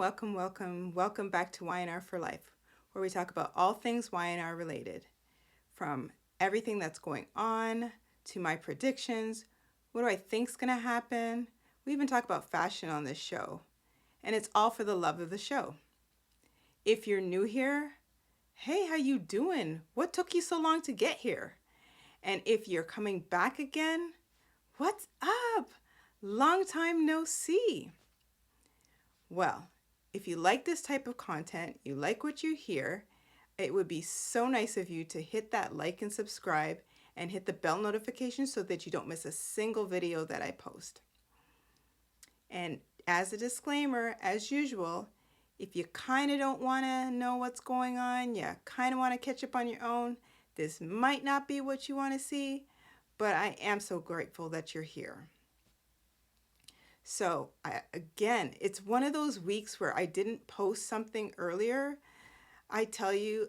welcome back to Y&R For Life, where we talk about all things Y&R related, from everything that's going on to my predictions, what do I think's gonna happen. We even talk about fashion on this show, and it's all for the love of the show. If you're new here, hey, how you doing? What took you so long to get here? And if you're coming back again, what's up? Long time no see. Well, if you like this type of content, you like what you hear, it would be so nice of you to hit that like and subscribe and hit the bell notification so that you don't miss a single video that I post. And as a disclaimer, as usual, if you kind of don't want to know what's going on, you kind of want to catch up on your own, this might not be what you want to see, but I am so grateful that you're here. So again, it's one of those weeks where I didn't post something earlier. I tell you,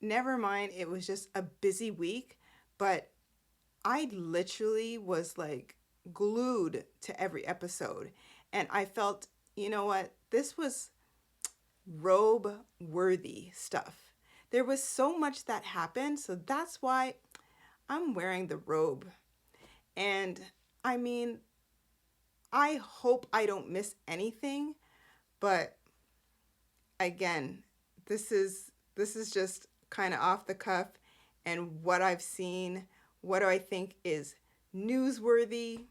never mind, it was just a busy week, but I literally was like glued to every episode. And I felt, you know what, this was robe worthy stuff. There was so much that happened, so that's why I'm wearing the robe. And I hope I don't miss anything, but again, this is just kind of off the cuff and what I've seen, what do I think is newsworthy.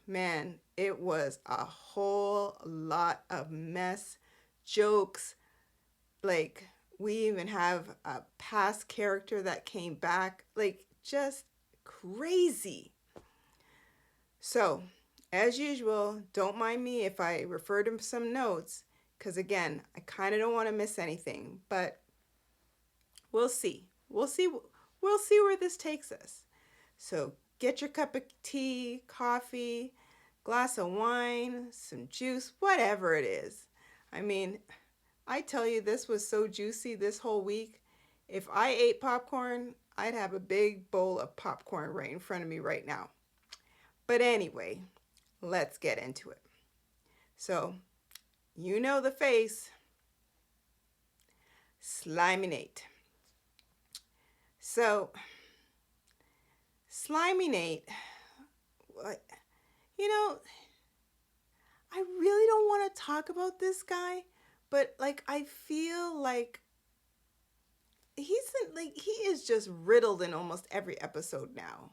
Man, it was a whole lot of mess, jokes, like we even have a past character that came back, like just crazy. So, as usual, don't mind me if I refer to some notes, because again, I kind of don't want to miss anything, but we'll see. We'll see where this takes us. So, get your cup of tea, coffee, glass of wine, some juice, whatever it is. I tell you, this was so juicy this whole week. If I ate popcorn, I'd have a big bowl of popcorn right in front of me right now. But anyway, let's get into it. So, you know the face, Slimy Nate. So, Slimy Nate, I really don't want to talk about this guy, but I feel like he is just riddled in almost every episode now.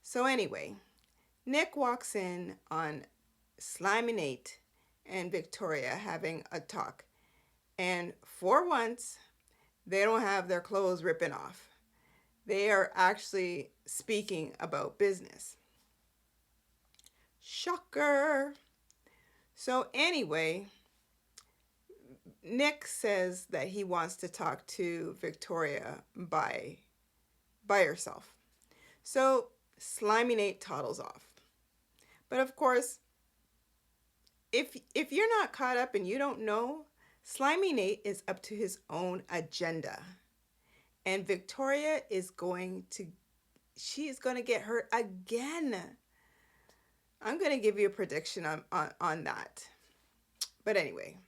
So anyway, Nick walks in on Slimy Nate and Victoria having a talk. And for once, they don't have their clothes ripping off. They are actually speaking about business. Shocker. So anyway, Nick says that he wants to talk to Victoria by herself. So Slimy Nate toddles off. But of course, if you're not caught up and you don't know, Slimy Nate is up to his own agenda. And Victoria is going to get hurt again. I'm going to give you a prediction on that. But anyway,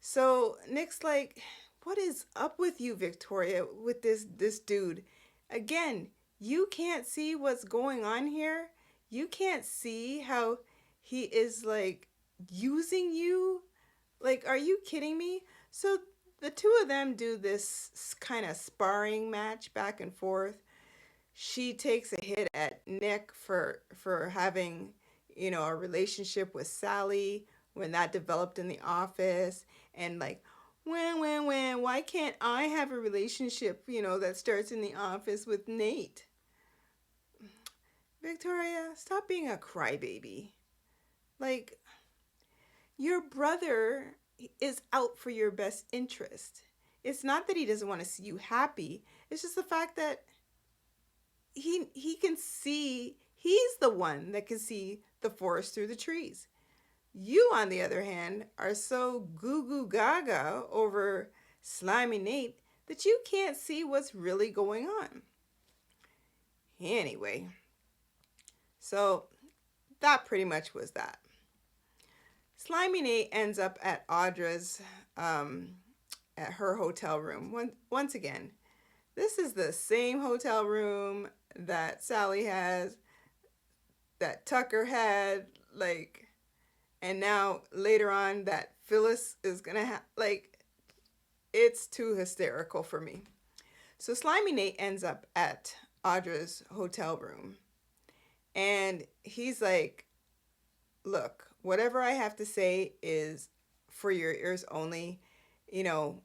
so Nick's like, what is up with you, Victoria, with this dude? Again, you can't see what's going on here. You can't see how he is using you. Are you kidding me? So the two of them do this kind of sparring match back and forth. She takes a hit at Nick for having, a relationship with Sally when that developed in the office, and when, why can't I have a relationship, that starts in the office with Nate? Victoria, stop being a crybaby. Your brother is out for your best interest. It's not that he doesn't want to see you happy. It's just the fact that he can see, he's the one that can see the forest through the trees. You, on the other hand, are so goo gaga over Slimy Nate that you can't see what's really going on. Anyway, so that pretty much was that. Slimy Nate ends up at Audra's, um, at her hotel room. Once again, this is the same hotel room that Sally has, that Tucker had, like, and now later on that Phyllis is gonna have, like, it's too hysterical for me. So Slimy Nate ends up at Audra's hotel room, and he's like, look, whatever I have to say is for your ears only. You know,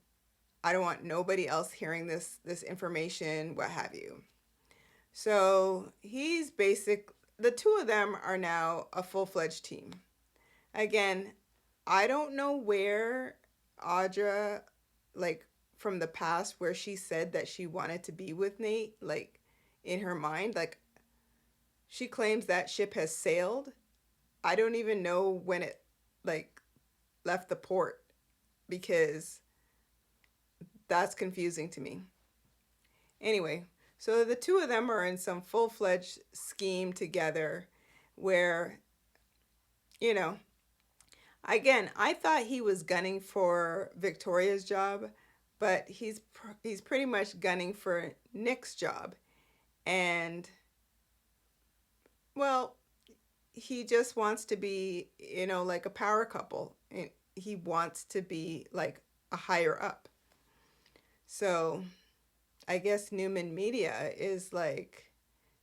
I don't want nobody else hearing this information, what have you. So he's basic. The two of them are now a full-fledged team. Again, I don't know where Audra, like, from the past, where she said that she wanted to be with Nate, like, in her mind, like, she claims that ship has sailed. I don't even know when it, like, left the port, because that's confusing to me. Anyway, so the two of them are in some full-fledged scheme together where, you know, again, I thought he was gunning for Victoria's job, but he's pretty much gunning for Nick's job. And, well, he just wants to be, like a power couple. He wants to be like a higher up. So I guess Newman Media is like,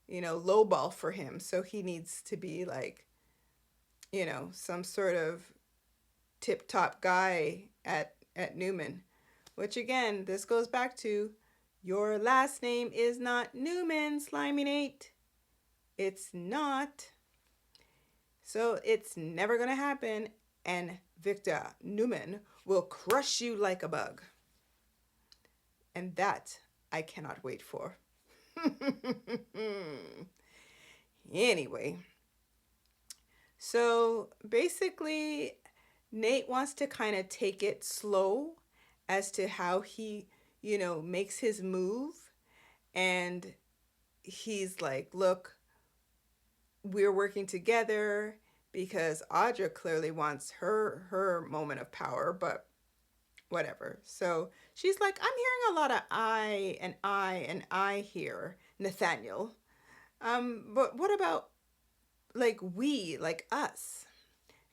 lowball for him. So he needs to be like, some sort of tip top guy at Newman. Which again, this goes back to your last name is not Newman, Slimy Nate. It's not. So it's never going to happen. And Victor Newman will crush you like a bug. And that I cannot wait for. Anyway. So basically, Nate wants to kind of take it slow as to how he, makes his move. And he's like, look, we're working together, because Audra clearly wants her moment of power, but whatever. So she's like, I'm hearing a lot of I and I and I here, Nathaniel. But what about like we, like us?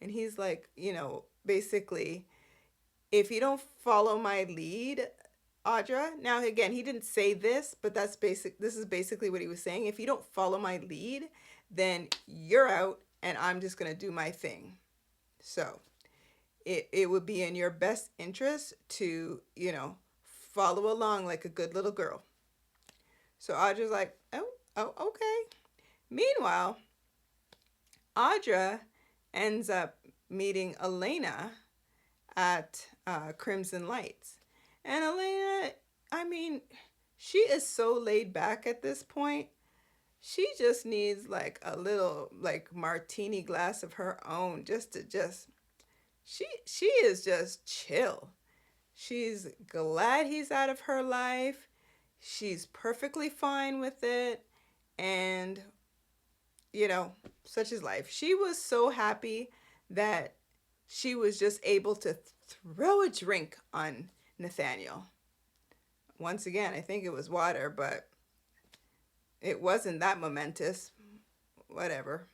And he's like, basically, if you don't follow my lead, Audra. Now again, he didn't say this, but this is basically what he was saying. If you don't follow my lead, then you're out and I'm just going to do my thing. So it would be in your best interest to, follow along like a good little girl. So Audra's like, oh, okay. Meanwhile, Audra ends up meeting Elena at Crimson Lights. And Elena, I mean, she is so laid back at this point. She just needs like a little like martini glass of her own she is just chill. She's glad he's out of her life. She's perfectly fine with it. And, such is life. She was so happy that she was just able to throw a drink on Nathaniel. Once again, I think it was water, but it wasn't that momentous. Whatever.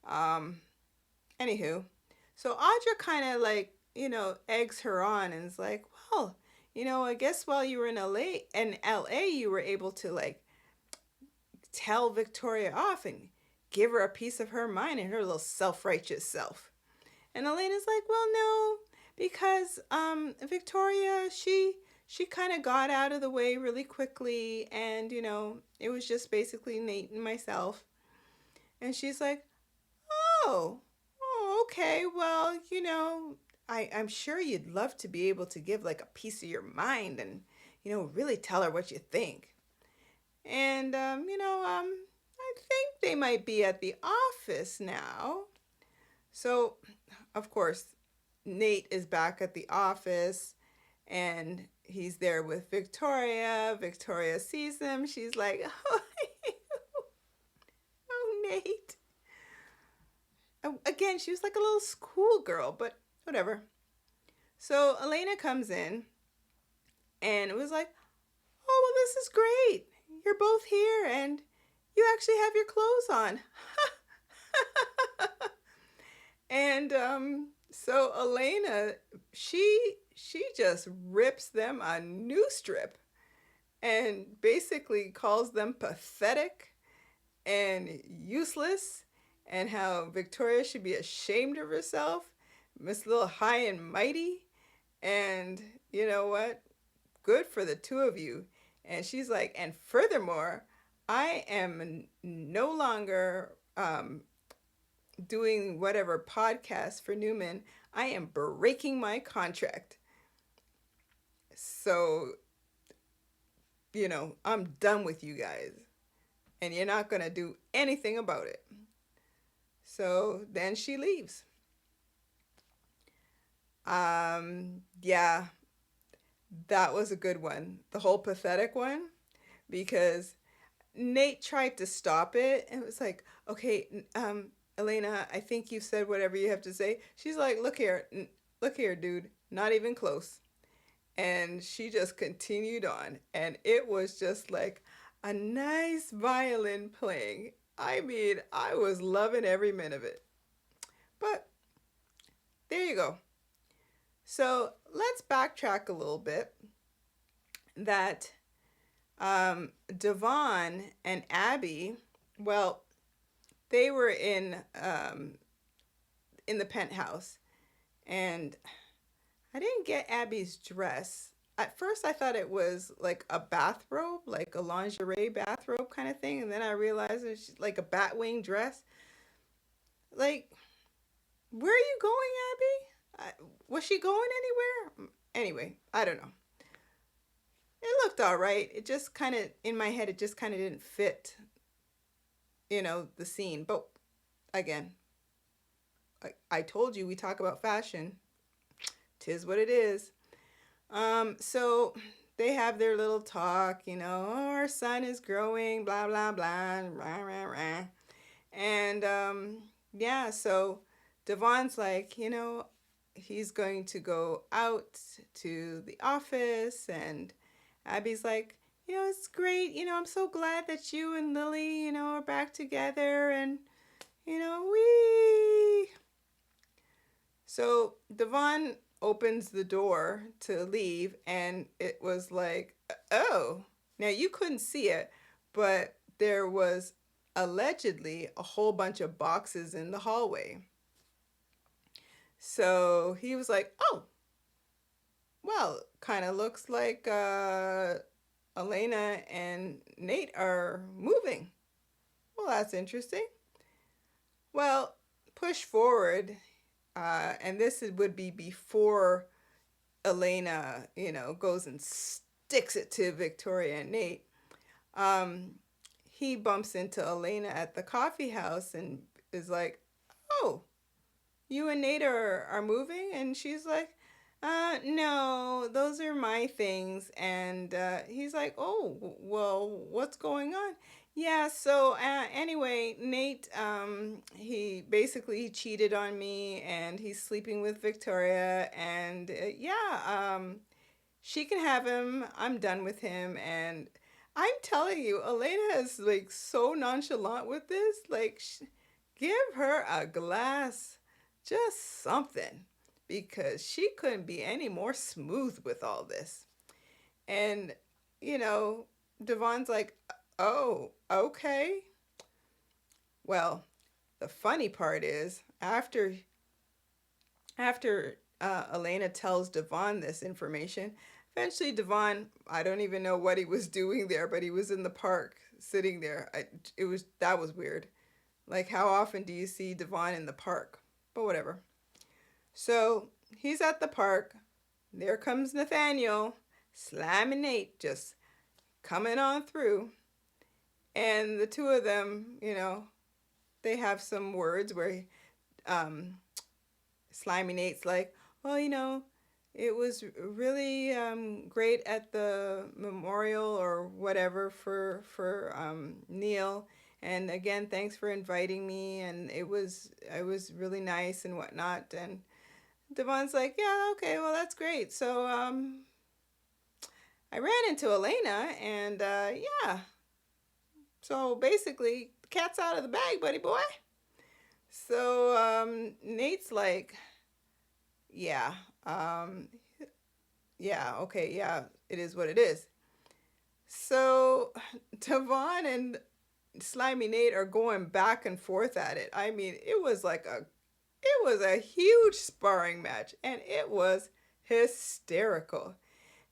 Anywho, so Audra kind of like, eggs her on and is like, well, I guess while you were in LA, you were able to like tell Victoria off and give her a piece of her mind and her little self-righteous self. And Elena's like, well, no, because Victoria, she kind of got out of the way really quickly, and it was just basically Nate and myself. And she's like, oh, okay, well, I'm sure you'd love to be able to give like a piece of your mind and really tell her what you think. And I think they might be at the office now. So of course Nate is back at the office and he's there with Victoria. Victoria sees him. She's like, oh, Nate. Again, she was like a little schoolgirl, but whatever. So Elena comes in and it was like, oh, well, this is great. You're both here and you actually have your clothes on. And so Elena, she just rips them a new strip and basically calls them pathetic and useless, and how Victoria should be ashamed of herself, Miss Little High and Mighty, and you know what? Good for the two of you. And she's like, and furthermore, I am no longer doing whatever podcast for Newman. I am breaking my contract. So, I'm done with you guys. And you're not going to do anything about it. So then she leaves. Yeah, that was a good one. The whole pathetic one, because Nate tried to stop it and it was like, okay, Elena, I think you've said whatever you have to say. She's like, look here, dude, not even close. And she just continued on, and it was just like a nice violin playing. I mean, I was loving every minute of it. But there you go. So let's backtrack a little bit. That Devon and Abby, well, they were in the penthouse, and I didn't get Abby's dress. At first, I thought it was like a bathrobe, like a lingerie bathrobe kind of thing, and then I realized it's like a batwing dress. Like, where are you going, Abby? Was she going anywhere? Anyway, I don't know. It looked all right. It just kind of, in my head, it just kind of didn't fit, the scene. But again, I told you we talk about fashion. 'Tis what it is. So they have their little talk, oh, our son is growing, blah, blah, blah, rah, rah, rah. And yeah, so Devon's like, he's going to go out to the office, and Abby's like, it's great, I'm so glad that you and Lily, are back together, and, we. So Devon opens the door to leave, and it was like, oh, now you couldn't see it, but there was allegedly a whole bunch of boxes in the hallway. So he was like, oh, well, kind of looks like Elena and Nate are moving. Well, that's interesting. Well, push forward, and this would be before Elena, goes and sticks it to Victoria and Nate. He bumps into Elena at the coffee house and is like, oh, you and Nate are moving? And she's like, no, those are my things. And he's like, oh, well, what's going on? Yeah, so anyway, Nate, he cheated on me, and he's sleeping with Victoria, and yeah, she can have him. I'm done with him, and I'm telling you, Elena is like so nonchalant with this. Like, give her a glass, just something, because she couldn't be any more smooth with all this. And, Devon's like, oh, okay. Well, the funny part is after Elena tells Devon this information, eventually Devon, I don't even know what he was doing there, but he was in the park sitting there. That was weird. Like, how often do you see Devon in the park? But whatever. So he's at the park. There comes Nathaniel, slamming Nate, just coming on through. And the two of them, they have some words where Slimy Nate's like, well, it was really great at the memorial or whatever for Neil. And again, thanks for inviting me. And I was really nice and whatnot. And Devon's like, yeah, okay, well, that's great. So I ran into Elena, and yeah. So basically, the cat's out of the bag, buddy boy. So Nate's like, yeah, um, yeah, okay, yeah, it is what it is. So Devon and Slimy Nate are going back and forth at it. I mean, it was a huge sparring match, and it was hysterical.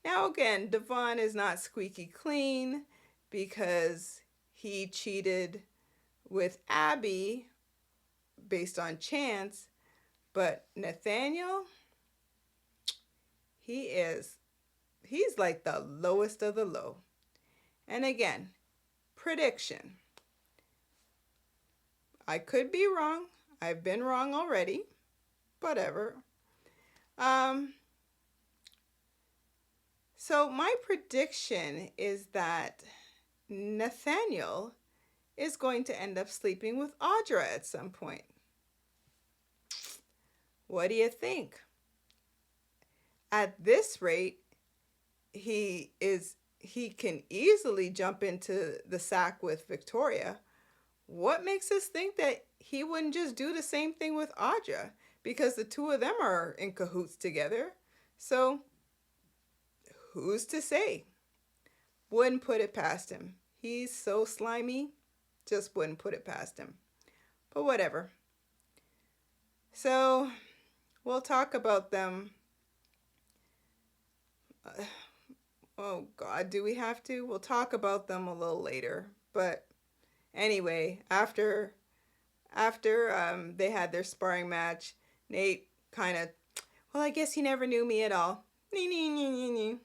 Now again, Devon is not squeaky clean because he cheated with Abby based on chance, but Nathaniel, he is he's like the lowest of the low. And again, prediction. I could be wrong. I've been wrong already. Whatever. Um so my prediction is that Nathaniel is going to end up sleeping with Audra at some point. What do you think? At this rate, he can easily jump into the sack with Victoria. What makes us think that he wouldn't just do the same thing with Audra? Because the two of them are in cahoots together. So, who's to say? Wouldn't put it past him. He's so slimy, just wouldn't put it past him. But whatever. So, we'll talk about them. Oh God, do we have to? We'll talk about them a little later. But anyway, after they had their sparring match, Nate kind of, well, I guess he never knew me at all. Nee, nee, nee, nee, nee.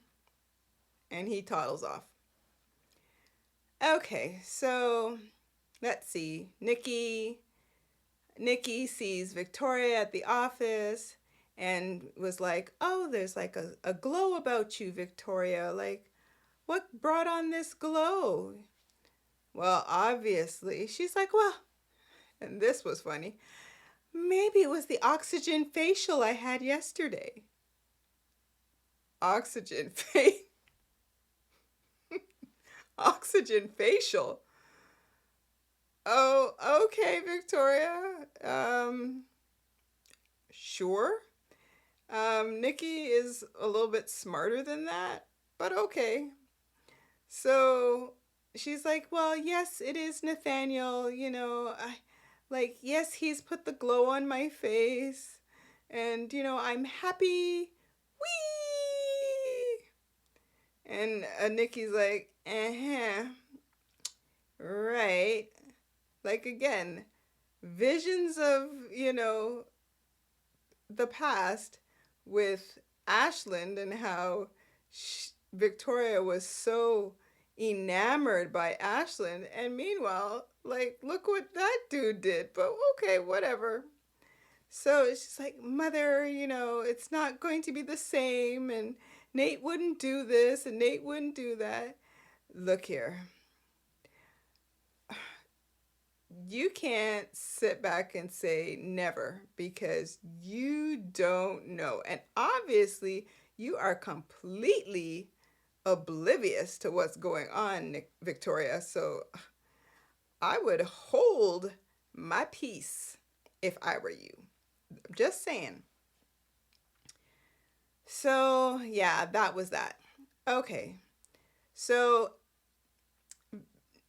And he toddles off. Okay, so let's see. Nikki sees Victoria at the office and was like, oh, there's like a glow about you, Victoria. Like, what brought on this glow? Well, obviously. She's like, well, and this was funny. Maybe it was the oxygen facial I had yesterday. Oxygen facial. Oxygen facial. Oh, okay, Victoria. Sure. Nikki is a little bit smarter than that, but okay. So she's like, well, yes, it is Nathaniel. Like, yes, he's put the glow on my face, and I'm happy. Whee! And Nikki's like, right. Like again, visions of the past with Ashland and how Victoria was so enamored by Ashland, and meanwhile, like, look what that dude did. But okay, whatever. So she's like, Mother, it's not going to be the same, and Nate wouldn't do this, and Nate wouldn't do that. Look here. You can't sit back and say never because you don't know. And obviously, you are completely oblivious to what's going on, Victoria. So I would hold my peace if I were you. Just saying. So, yeah, that was that. Okay. So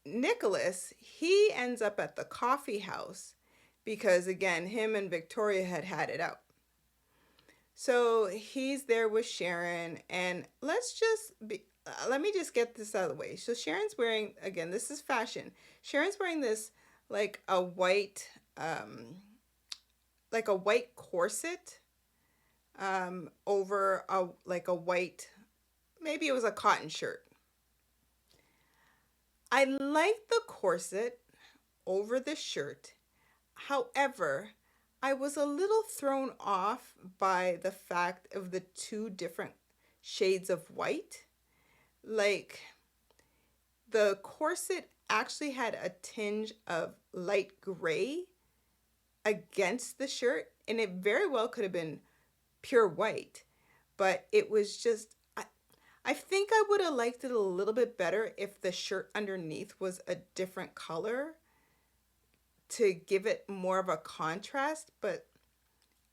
Nicholas, he ends up at the coffee house because, again, him and Victoria had it out. So he's there with Sharon, and let me just get this out of the way. So Sharon's wearing, again, this is fashion. Sharon's wearing this like a white corset over a white, maybe it was a cotton shirt. I like the corset over the shirt. However, I was a little thrown off by the fact of the two different shades of white. Like, the corset actually had a tinge of light gray against the shirt, and it very well could have been pure white, but it was just, I think I would have liked it a little bit better if the shirt underneath was a different color to give it more of a contrast. But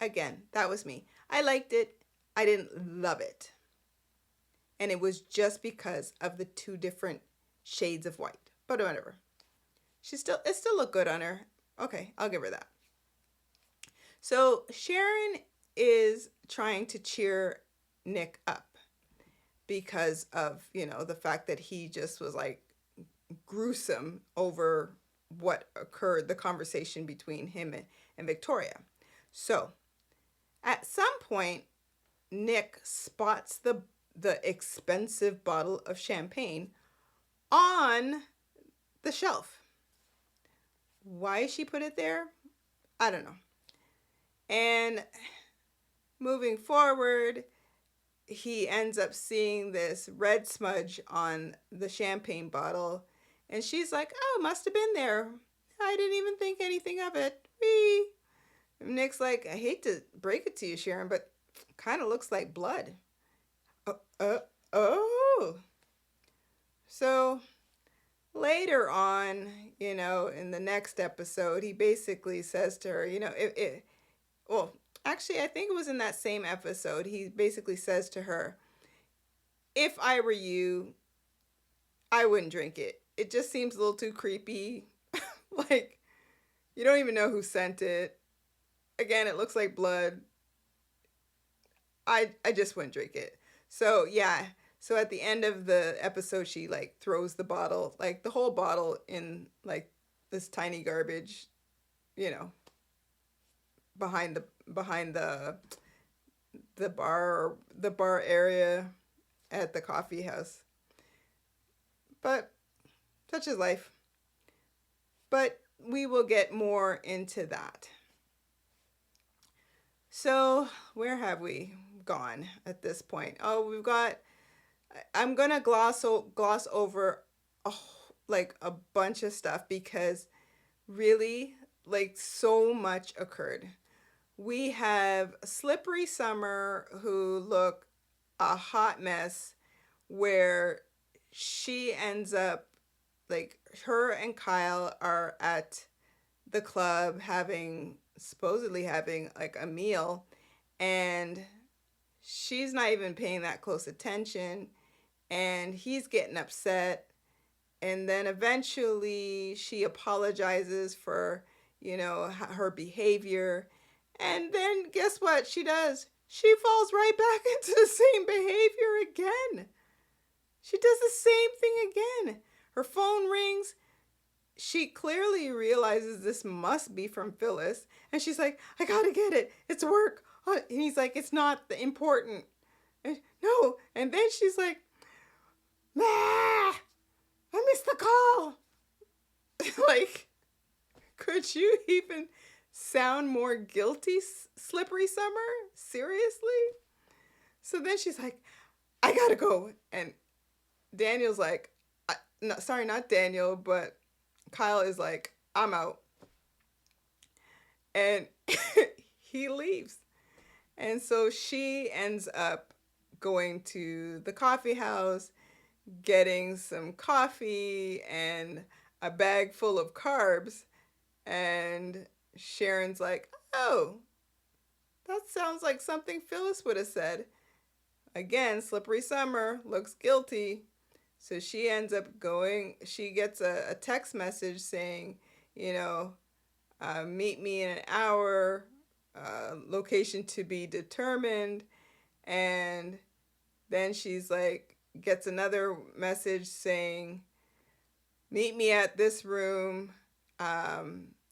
again, that was me. I liked it. I didn't love it. And it was just because of the two different shades of white. But whatever. It still looked good on her. Okay, I'll give her that. So Sharon is trying to cheer Nick up because of, the fact that he just was like gruesome over what occurred, the conversation between him and Victoria. So at some point, Nick spots the expensive bottle of champagne on the shelf. Why she put it there, I don't know. And moving forward, he ends up seeing this red smudge on the champagne bottle, and she's like, oh, must have been there. I didn't even think anything of it. Whee! Nick's like, I hate to break it to you, Sharon, but kind of looks like blood. Oh. So later on, in the next episode, he basically says to her, well, actually, I think it was in that same episode, he basically says to her, if I were you, I wouldn't drink it. It just seems a little too creepy. Like, you don't even know who sent it. Again, it looks like blood. I just wouldn't drink it. So, yeah. So at the end of the episode, she, like, throws the bottle, like, the whole bottle in, like, this tiny garbage, behind the bar area at the coffee house. But such is life. But we will get more into that. So where have we gone at this point? Oh, I'm gonna gloss over a bunch of stuff because really, like, so much occurred. We have Slippery Summer, who look a hot mess, where she ends up, like, her and Kyle are at the club supposedly having like a meal, and she's not even paying that close attention, and he's getting upset. And then eventually she apologizes for, her behavior. And then guess what she does? She falls right back into the same behavior again. She does the same thing again. Her phone rings. She clearly realizes this must be from Phyllis. And she's like, I gotta get it. It's work. And he's like, it's not important. And, no. And then she's like, I missed the call. Like, could you even sound more guilty, Slippery Summer? Seriously? So then she's like, I gotta go. And Daniel's like, no, sorry, not Daniel, but Kyle is like, I'm out. And he leaves. And so she ends up going to the coffee house, getting some coffee and a bag full of carbs. And Sharon's like, oh, that sounds like something Phyllis would have said. Again, Slippery Summer looks guilty. So she ends up she gets a text message saying, meet me in an hour, location to be determined. And then she's like, gets another message saying, meet me at this room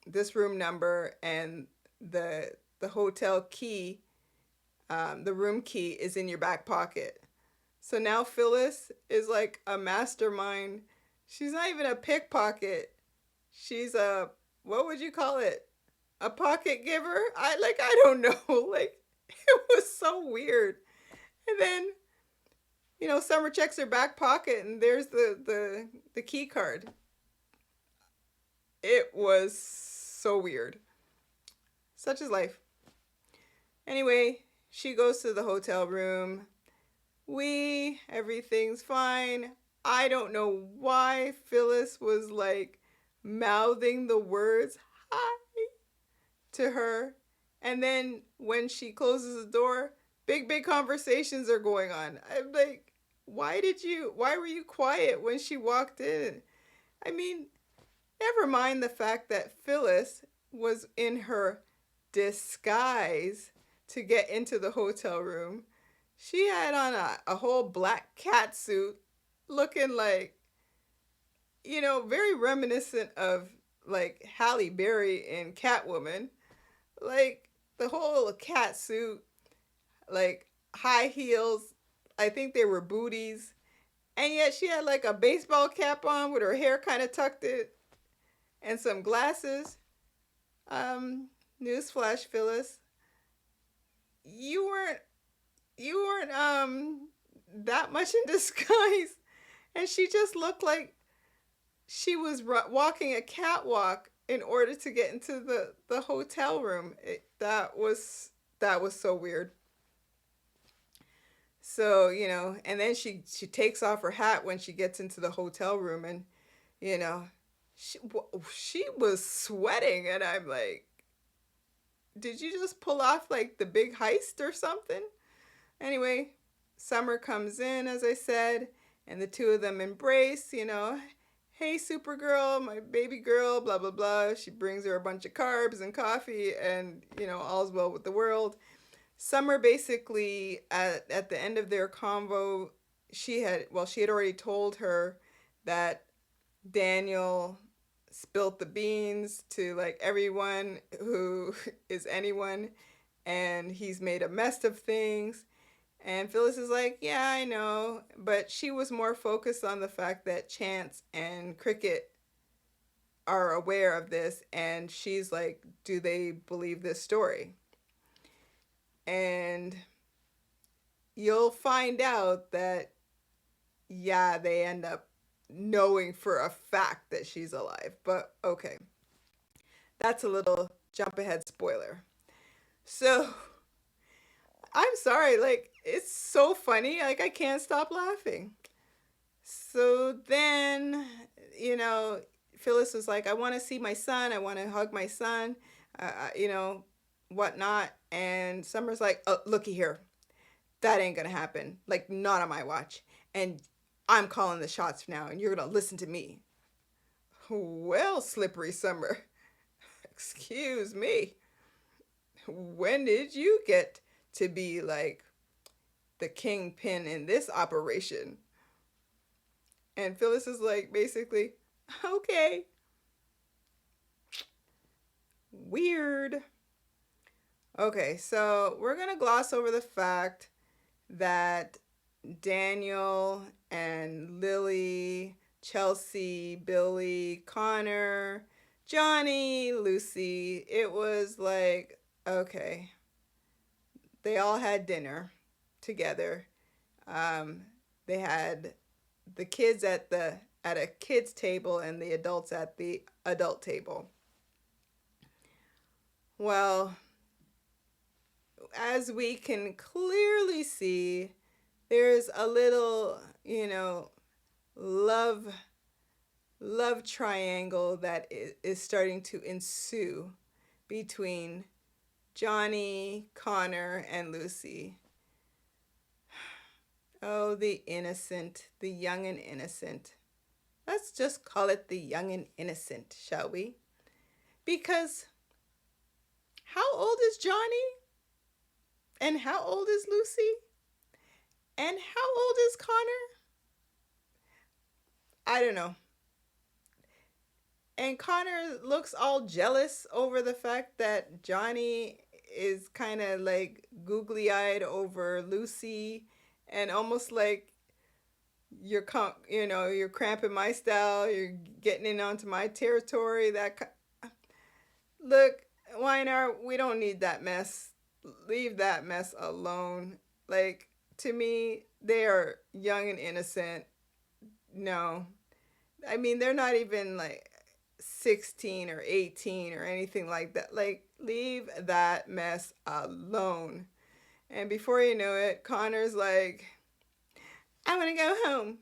number, and the hotel key, the room key is in your back pocket. So now Phyllis is like a mastermind. She's not even a pickpocket. She's what would you call it? A pocket giver? I don't know. Like, it was so weird. And then, Summer checks her back pocket, and there's the key card. It was so weird. Such is life. Anyway, she goes to the hotel room. Everything's fine. I don't know why Phyllis was like mouthing the words hi to her. And then when she closes the door, big conversations are going on. I'm like, why were you quiet when she walked in? I mean, never mind the fact that Phyllis was in her disguise to get into the hotel room. She had on a whole black cat suit looking like, very reminiscent of like Halle Berry in Catwoman. Like the whole cat suit, like high heels. I think they were booties. And yet she had like a baseball cap on with her hair kind of tucked in and some glasses. Um, Newsflash, Phyllis, you weren't that much in disguise, and she just looked like she was walking a catwalk in order to get into the hotel room. That was so weird. So and then she takes off her hat when she gets into the hotel room, and you know, she she was sweating, and I'm like, did you just pull off like the big heist or something? Anyway, Summer comes in, as I said, and the two of them embrace, hey, Supergirl, my baby girl, blah, blah, blah. She brings her a bunch of carbs and coffee, and, all's well with the world. Summer basically, at the end of their convo, she had already told her that Daniel spilt the beans to like everyone who is anyone, and he's made a mess of things. And Phyllis is like, yeah, I know. But she was more focused on the fact that Chance and Cricket are aware of this. And she's like, do they believe this story? And you'll find out that, yeah, they end up knowing for a fact that she's alive. But okay, that's a little jump ahead spoiler. So I'm sorry, like, it's so funny, like, I can't stop laughing. So then, you know, Phyllis was like, I want to see my son, I want to hug my son, whatnot. And Summer's like, oh, looky here, that ain't gonna happen, like, not on my watch. And I'm calling the shots now, and you're gonna listen to me. Well, Slippery Summer, excuse me, when did you get to be like the kingpin in this operation? And Phyllis is like, basically, okay. Weird. Okay, so we're gonna gloss over the fact that Daniel and Lily, Chelsea, Billy, Connor, Johnny, Lucy, it was like, okay, they all had dinner together. They had the kids at a kids table and the adults at the adult table. Well, as we can clearly see, there's a little, love triangle that is starting to ensue between Johnny, Connor, and Lucy. Oh, the innocent, the young and innocent. Let's just call it the young and innocent, shall we? Because how old is Johnny? And how old is Lucy? And how old is Connor? I don't know. And Connor looks all jealous over the fact that Johnny is kind of like googly-eyed over Lucy, and almost like you're cramping my style, you're getting in onto my territory. Look, Y&R, we don't need that mess. Leave that mess alone. Like, to me, they are young and innocent. No, I mean, they're not even like 16 or 18 or anything like that. Like, leave that mess alone. And before you know it, Connor's like, I want to go home.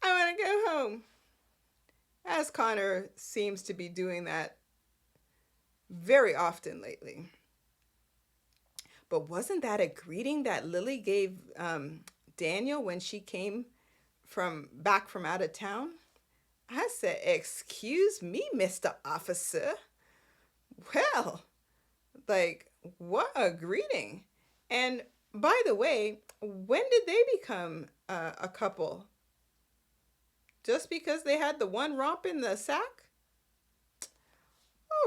I want to go home. As Connor seems to be doing that very often lately. But wasn't that a greeting that Lily gave Daniel when she came back from out of town? I said, excuse me, Mr. Officer. Well, like, what a greeting. And by the way, when did they become a couple? Just because they had the one romp in the sack?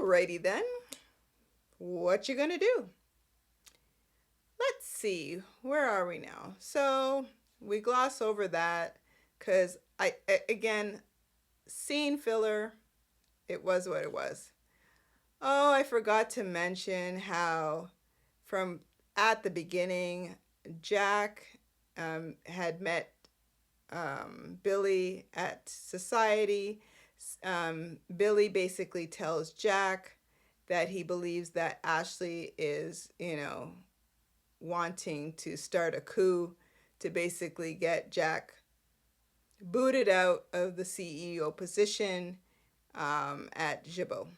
Alrighty then. What you gonna do? Let's see. Where are we now? So we gloss over that because again, scene filler. It was what it was. Oh, I forgot to mention how from at the beginning, Jack had met Billy at society. Billy basically tells Jack that he believes that Ashley is, wanting to start a coup to basically get Jack booted out of the CEO position at Jibbo.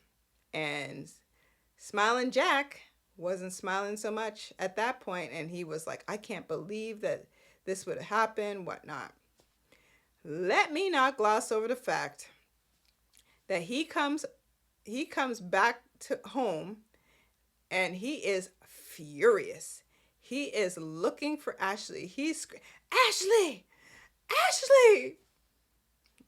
And Smiling Jack wasn't smiling so much at that point, and he was like, I can't believe that this would happen, whatnot. Let me not gloss over the fact that he comes back to home and he is furious. He is looking for Ashley. He's screaming, Ashley! Ashley!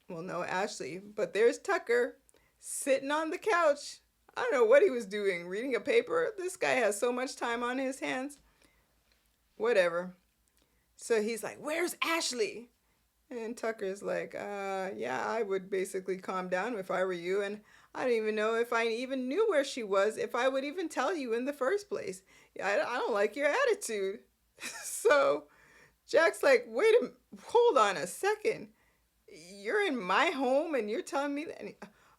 Well, no Ashley, but there's Tucker sitting on the couch. I don't know what he was doing, reading a paper. This guy has so much time on his hands. Whatever. So he's like, where's Ashley? And Tucker's like, yeah, I would basically calm down if I were you. And I don't even know if I even knew where she was, if I would even tell you in the first place. I don't like your attitude. So Jack's like, hold on a second. You're in my home and you're telling me that?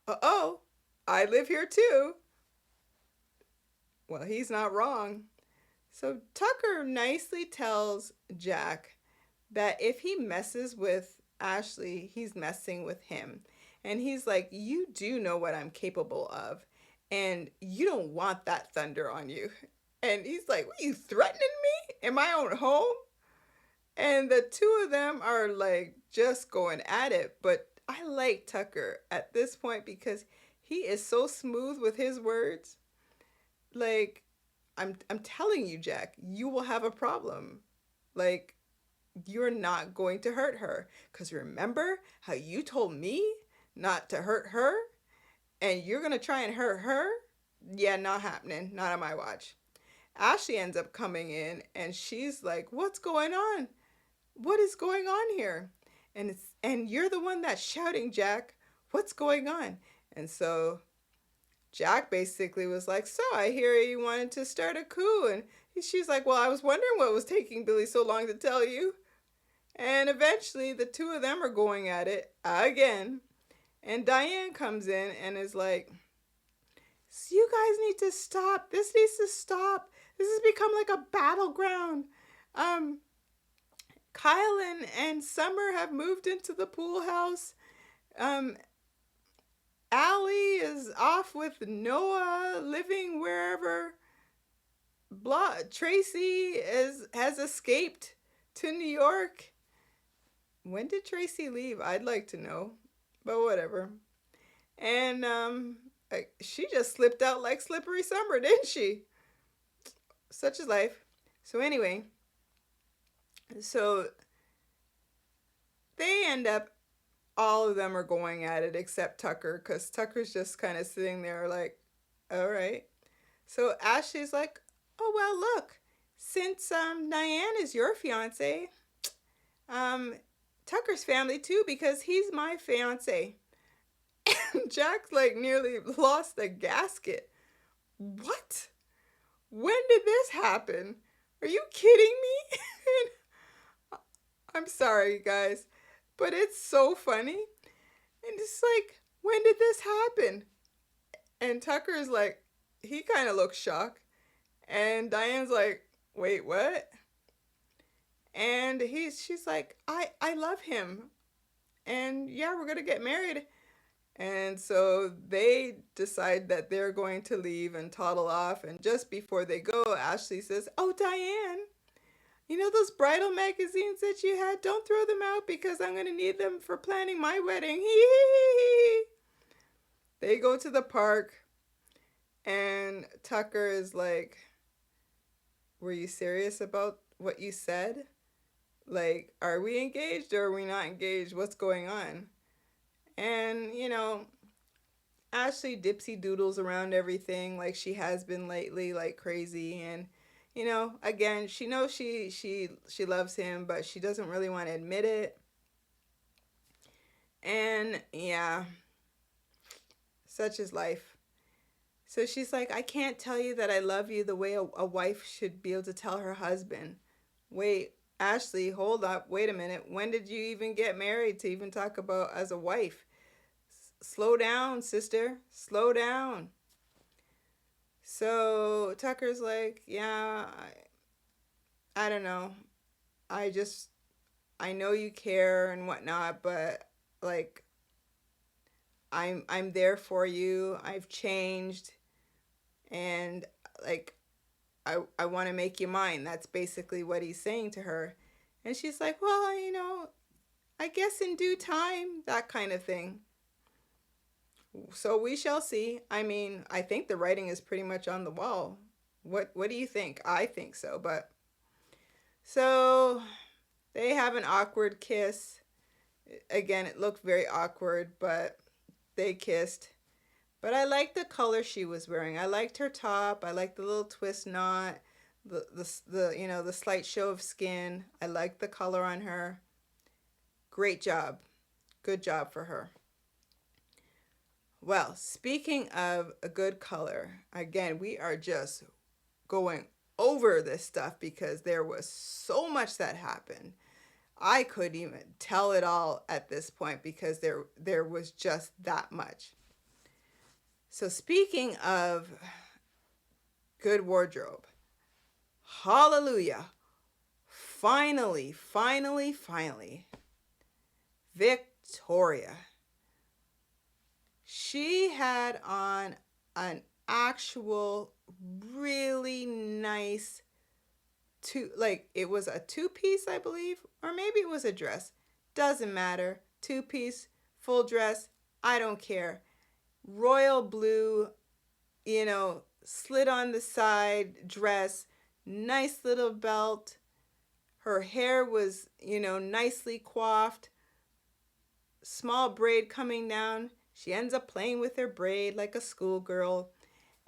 Uh-oh, I live here too. Well, he's not wrong. So Tucker nicely tells Jack that if he messes with Ashley, he's messing with him. And he's like, you do know what I'm capable of, and you don't want that thunder on you. And he's like, what, are you threatening me in my own home? And the two of them are like just going at it. But I like Tucker at this point because he is so smooth with his words. Like, I'm telling you, Jack, you will have a problem. Like, you're not going to hurt her. Because remember how you told me not to hurt her? And you're going to try and hurt her? Yeah, not happening. Not on my watch. Ashley ends up coming in and she's like, what's going on? What is going on here? And you're the one that's shouting, Jack. What's going on? And so Jack basically was like, so I hear you wanted to start a coup. And she's like, well, I was wondering what was taking Billy so long to tell you. And eventually the two of them are going at it again. And Diane comes in and is like, so you guys need to stop. This needs to stop. This has become like a battleground. Kyle and Summer have moved into the pool house. Allie is off with Noah, living wherever. Tracy has escaped to New York. When did Tracy leave? I'd like to know, but whatever. And she just slipped out like Slippery Summer, didn't she? Such is life. So anyway, so they end up, all of them are going at it except Tucker, because Tucker's just kind of sitting there like, all right. So Ashley's like, oh, well, look, since Diane is your fiance, Tucker's family too, because he's my fiance. And Jack's like nearly lost the gasket. What? When did this happen? Are you kidding me? I'm sorry, guys, but it's so funny. And it's like, when did this happen? And Tucker's like, he kind of looks shocked. And Diane's like, wait, what? And she's like, I love him. And yeah, we're going to get married. And so they decide that they're going to leave and toddle off. And just before they go, Ashley says, oh, Diane, you know those bridal magazines that you had? Don't throw them out because I'm going to need them for planning my wedding. They go to the park, and Tucker is like, were you serious about what you said? Like, are we engaged or are we not engaged? What's going on? And, Ashley dipsy doodles around everything like she has been lately, like crazy. And, again, she knows she loves him, but she doesn't really want to admit it. And yeah, such is life. So she's like, I can't tell you that I love you the way a wife should be able to tell her husband. Wait, Ashley, hold up. Wait a minute. When did you even get married to even talk about as a wife? Slow down, sister. Slow down. So Tucker's like, yeah, I don't know. I know you care and whatnot, but like, I'm there for you. I've changed, and like, I want to make you mine. That's basically what he's saying to her. And she's like, well, I guess in due time, that kind of thing. So we shall see. I mean, I think the writing is pretty much on the wall. What do you think? I think so, but so they have an awkward kiss. Again, it looked very awkward, but they kissed. But I liked the color she was wearing. I liked her top. I liked the little twist knot, the slight show of skin. I liked the color on her. Great job. Good job for her. Well, speaking of a good color, again, we are just going over this stuff because there was so much that happened. I couldn't even tell it all at this point because there was just that much. So speaking of good wardrobe, hallelujah. Finally, Victoria. She had on an actual really nice it was a two-piece, I believe, or maybe it was a dress. Doesn't matter. Two-piece, full dress, I don't care. Royal blue, slit on the side dress, nice little belt. Her hair was, nicely coiffed, small braid coming down. She ends up playing with her braid like a schoolgirl.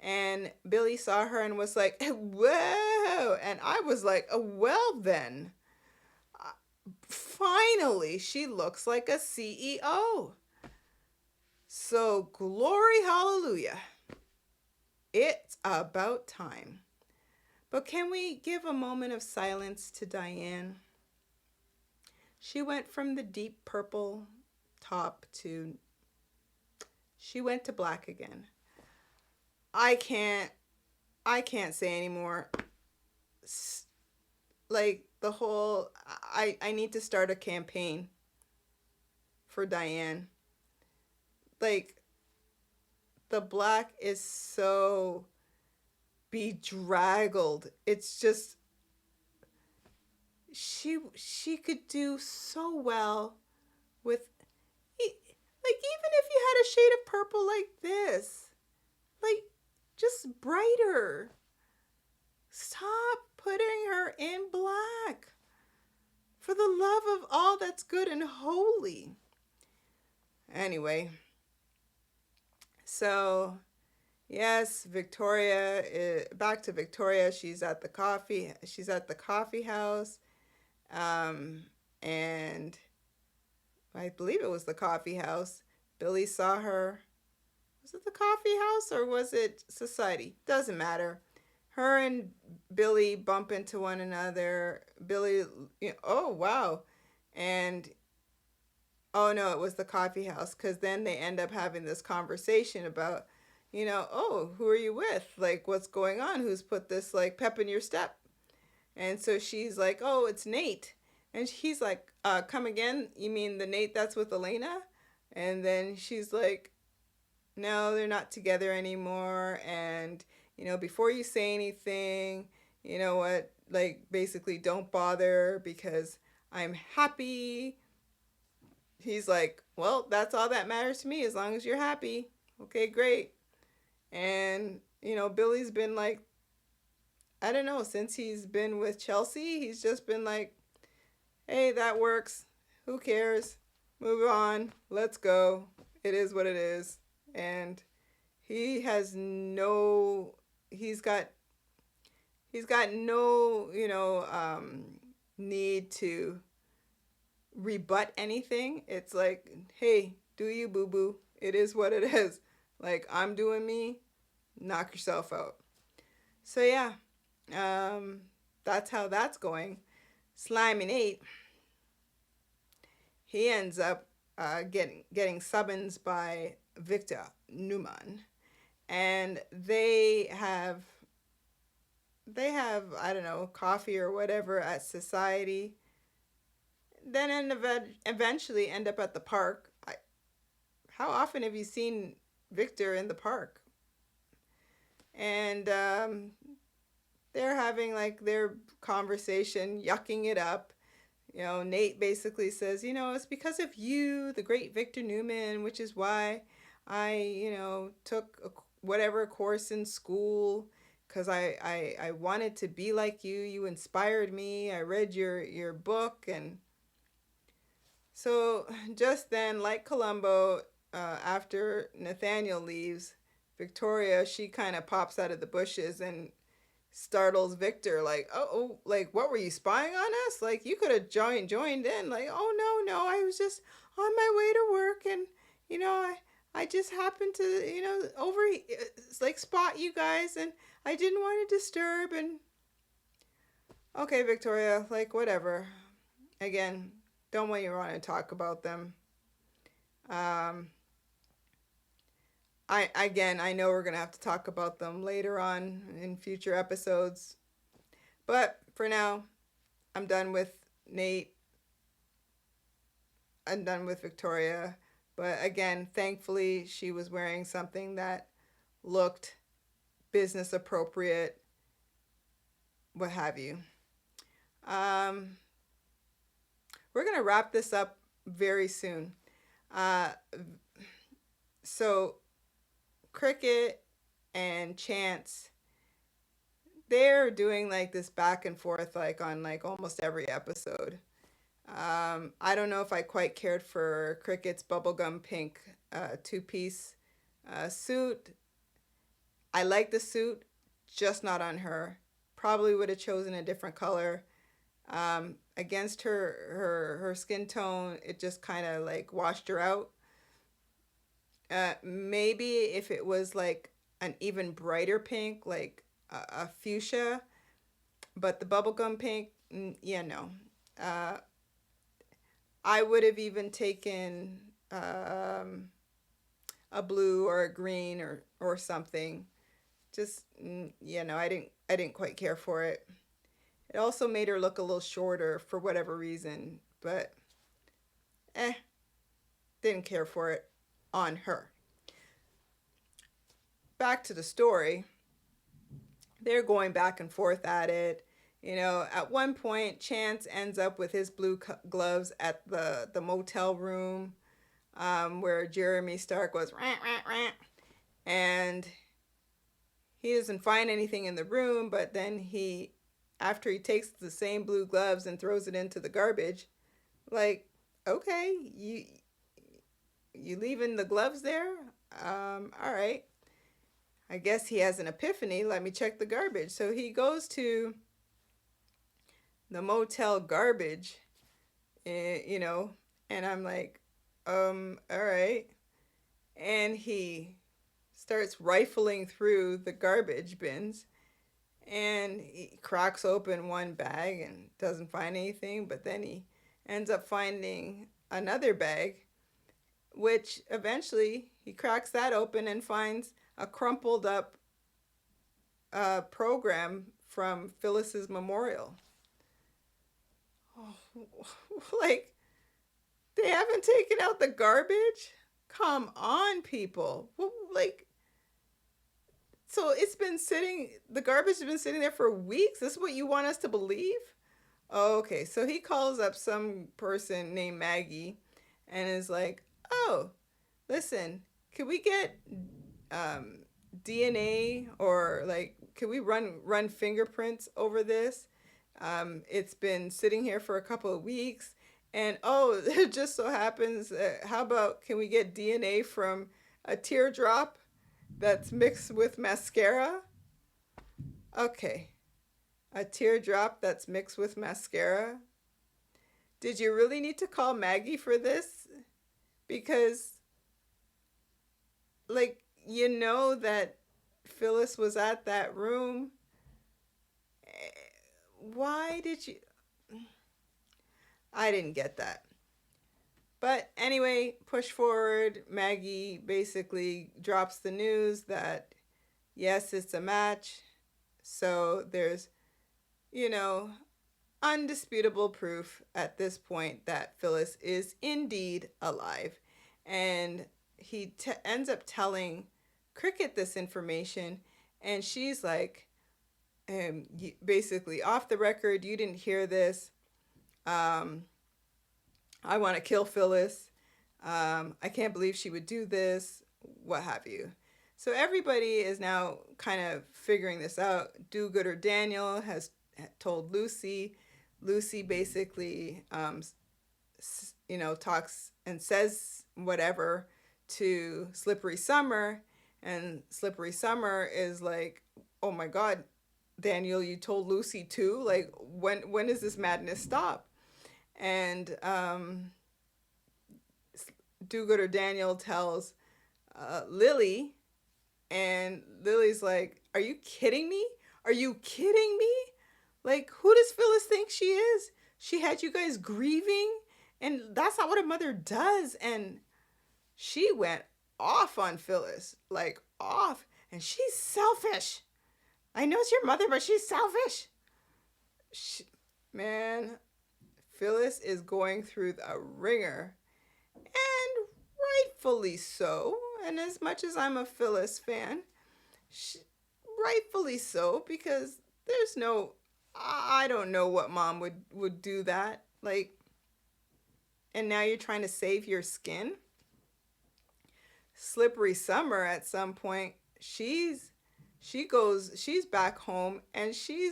And Billy saw her and was like, whoa. And I was like, oh, well then. Finally, she looks like a CEO. So glory, hallelujah. It's about time. But can we give a moment of silence to Diane? She went from the deep purple top she went to black again. I can't say anymore. Like the whole, I need to start a campaign for Diane. Like, the black is so bedraggled. It's just, she could do so well with, like, even if you had a shade of purple like this, like, just brighter. Stop putting her in black. For the love of all that's good and holy. Anyway, so yes, Victoria, back to Victoria. She's at the coffee house. And I believe it was the coffee house. Billy saw her. Was it the coffee house or was it society? Doesn't matter. Her and Billy bump into one another. Billy, oh, wow. And, oh, no, it was the coffee house because then they end up having this conversation about, oh, who are you with? Like, what's going on? Who's put this, like, pep in your step? And so she's like, oh, it's Nate. And he's like, come again? You mean the Nate that's with Elena? And then she's like, no, they're not together anymore. And, before you say anything, you know what? Like, basically, don't bother because I'm happy. He's like, well, that's all that matters to me as long as you're happy. Okay, great. And, Billy's been like, I don't know, since he's been with Chelsea, he's just been like, hey, that works. Who cares? Move on. Let's go. It is what it is. And he has no, he's got no, need to rebut anything. It's like, hey, do you, boo boo? It is what it is. Like, I'm doing me. Knock yourself out. So yeah, that's how that's going. Slimy Nate, he ends up getting summons by Victor Newman, and they have I don't know, coffee or whatever at society. Then eventually end up at the park. How often have you seen Victor in the park? And they're having like their conversation, yucking it up. Nate basically says, it's because of you, the great Victor Newman, which is why I, took whatever course in school, because I wanted to be like you. You inspired me. I read your book. And so just then, like Columbo, after Nathaniel leaves, Victoria, she kind of pops out of the bushes and startles Victor, like, oh, like, what were you spying on us? Like, you could have joined in. Like, oh, no, I was just on my way to work, and I just happened to like spot you guys, and I didn't want to disturb. And okay, Victoria, like, whatever. Again, don't want you to talk about them. I know we're gonna have to talk about them later on in future episodes, but for now, I'm done with Nate. I'm done with Victoria. But again, thankfully, she was wearing something that looked business appropriate, what have you. We're gonna wrap this up very soon. So Cricket and Chance, they're doing like this back and forth like on like almost every episode. I don't know if I quite cared for Cricket's bubblegum pink two-piece suit. I like the suit, just not on her. Probably would have chosen a different color. Against her skin tone, it just kind of like washed her out. Maybe if it was like an even brighter pink, like a fuchsia, but the bubblegum pink, yeah, no. I would have even taken a blue or a green or something. Just I didn't quite care for it. It also made her look a little shorter for whatever reason, but didn't care for it on her. Back to the story. They're going back and forth at it. At one point, Chance ends up with his blue gloves at the motel room, where Jeremy Stark was, rant, rant, rant. And he doesn't find anything in the room, but then after he takes the same blue gloves and throws it into the garbage, like, okay, you leaving the gloves there? All right. I guess he has an epiphany. Let me check the garbage. So he goes to the motel garbage, and I'm like, all right. And he starts rifling through the garbage bins, and he cracks open one bag and doesn't find anything, but then he ends up finding another bag, which eventually He cracks that open and finds a crumpled up program from Phyllis's memorial. Oh, like, they haven't taken out the garbage? Come on, people. Like, so it's been sitting, the garbage has been sitting there for weeks? This is what you want us to believe? Oh, okay, so he calls up some person named Maggie and is like, oh, listen, can we get DNA, or like, can we run fingerprints over this? It's been sitting here for a couple of weeks, and oh, it just so happens, how about, can we get DNA from a teardrop that's mixed with mascara? Okay, a teardrop that's mixed with mascara. Did you really need to call Maggie for this? Because, like, you know that Phyllis was at that room. Why did you? I didn't get that. But anyway, push forward. Maggie basically drops the news that, yes, it's a match. So there's, you know, undisputable proof at this point that Phyllis is indeed alive. And he ends up telling Cricket this information, and she's like, basically, off the record, you didn't hear this. I want to kill Phyllis. I can't believe she would do this, what have you. So everybody is now kind of figuring this out. Do-gooder Daniel has told Lucy. Lucy basically, talks and says whatever to Slippery Summer. And Slippery Summer is like, oh my God, Daniel, you told Lucy too? Like, when does this madness stop? And do-gooder Daniel tells Lily, and Lily's like, are you kidding me? Are you kidding me? Like, who does Phyllis think she is? She had you guys grieving, and that's not what a mother does. And she went off on Phyllis, like off, and she's selfish. I know it's your mother, but she's selfish. Man, Phyllis is going through the ringer, and rightfully so. And as much as I'm a Phyllis fan, rightfully so, because there's no, I don't know what mom would do that. Like, and now you're trying to save your skin. Slippery Summer, at some point, she's back home, and she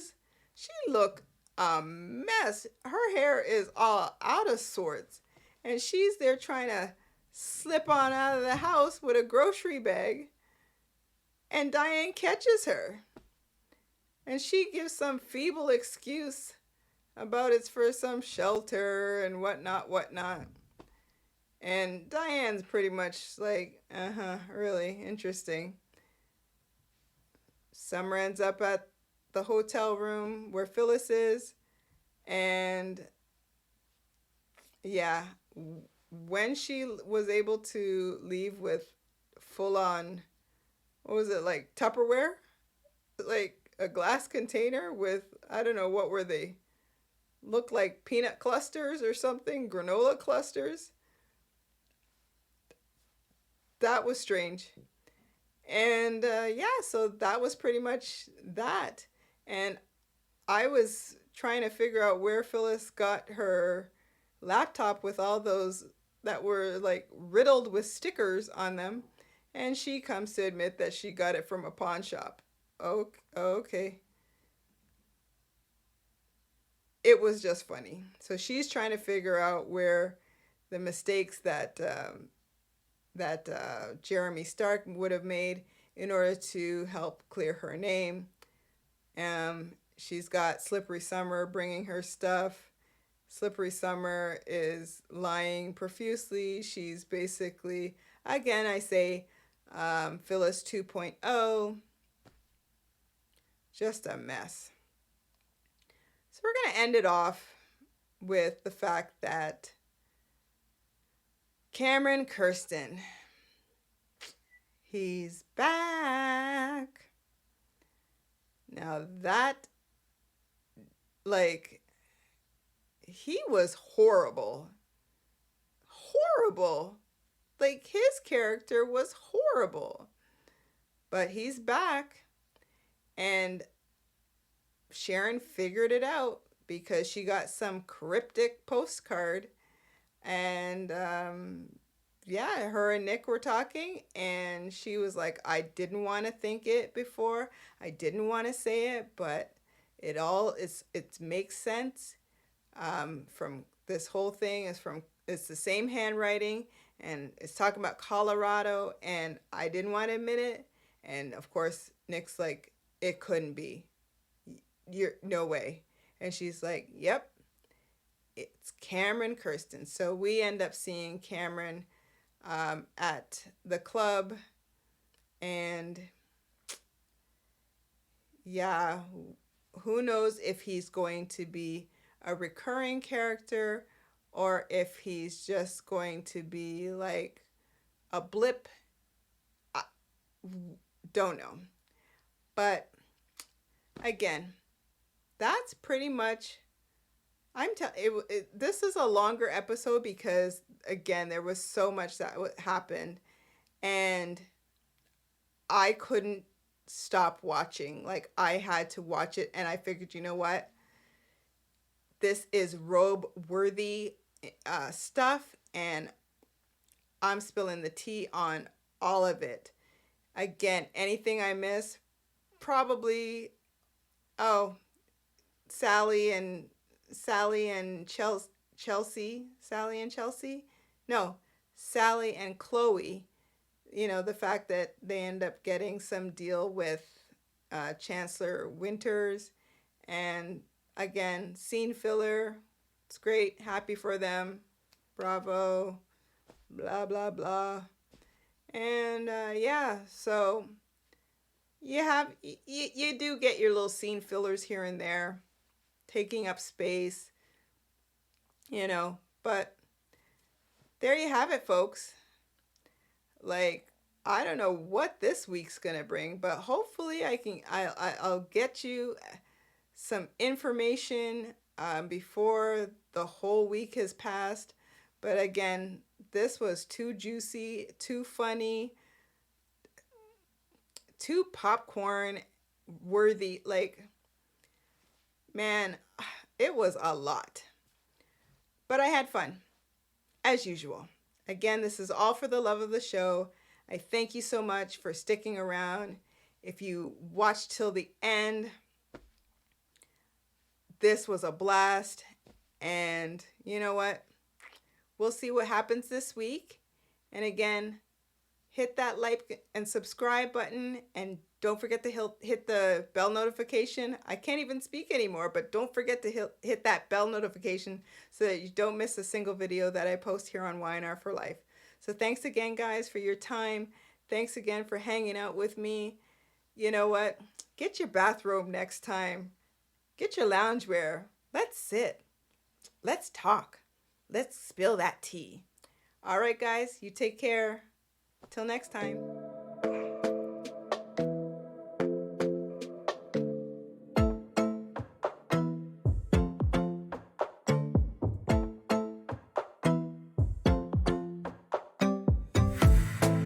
look a mess. Her hair is all out of sorts, and she's there trying to slip on out of the house with a grocery bag, and Diane catches her, and she gives some feeble excuse about it's for some shelter and whatnot. And Diane's pretty much like, really interesting. Summer ends up at the hotel room where Phyllis is, and yeah, when she was able to leave with full on, what was it, like Tupperware? Like a glass container with, I don't know, what were they? Looked like peanut clusters or something, granola clusters. That was strange. And so that was pretty much that. And I was trying to figure out where Phyllis got her laptop with all those that were like riddled with stickers on them. And she comes to admit that she got it from a pawn shop. Okay. It was just funny. So she's trying to figure out where the mistakes that Jeremy Stark would have made in order to help clear her name. She's got Slippery Summer bringing her stuff. Slippery Summer is lying profusely. She's basically, again, I say, Phyllis 2.0. Just a mess. So we're going to end it off with the fact that Cameron Kirsten, He's back. Now that, like, he was horrible. Horrible. Like, his character was horrible. But he's back. And Sharon figured it out because she got some cryptic postcard. And yeah, her and Nick were talking, and she was like, I didn't want to think it before. I didn't want to say it, but it makes sense. From this whole thing is from it's the same handwriting, and it's talking about Colorado, and I didn't want to admit it. And of course, Nick's like, it couldn't be. You're no way. And she's like, yep, it's Cameron Kirsten. So we end up seeing Cameron at the club, and yeah, who knows if he's going to be a recurring character or if he's just going to be like a blip. I don't know. But again, that's pretty much this is a longer episode because again there was so much that happened, and I couldn't stop watching. Like, I had to watch it, and I figured, you know what, this is robe worthy stuff, and I'm spilling the tea on all of it. Again, anything I miss, probably Sally and Chelsea. No, Sally and Chloe. You know, the fact that they end up getting some deal with Chancellor Winters. And again, scene filler. It's great. Happy for them. Bravo. Blah, blah, blah. And yeah, so you do get your little scene fillers here and there, taking up space, but there you have it, folks. Like, I don't know what this week's gonna bring, but hopefully I'll get you some information before the whole week has passed. But again, this was too juicy, too funny, too popcorn worthy. Like, man, it was a lot. But I had fun, as usual. Again, this is all for the love of the show. I thank you so much for sticking around. If you watched till the end, this was a blast. And you know what? We'll see what happens this week. And again, hit that like and subscribe button, and don't forget to hit the bell notification. I can't even speak anymore, but don't forget to hit that bell notification so that you don't miss a single video that I post here on Y&R For Life. So thanks again, guys, for your time. Thanks again for hanging out with me. You know what? Get your bathrobe next time. Get your loungewear. Let's sit. Let's talk. Let's spill that tea. All right, guys, you take care. Till next time.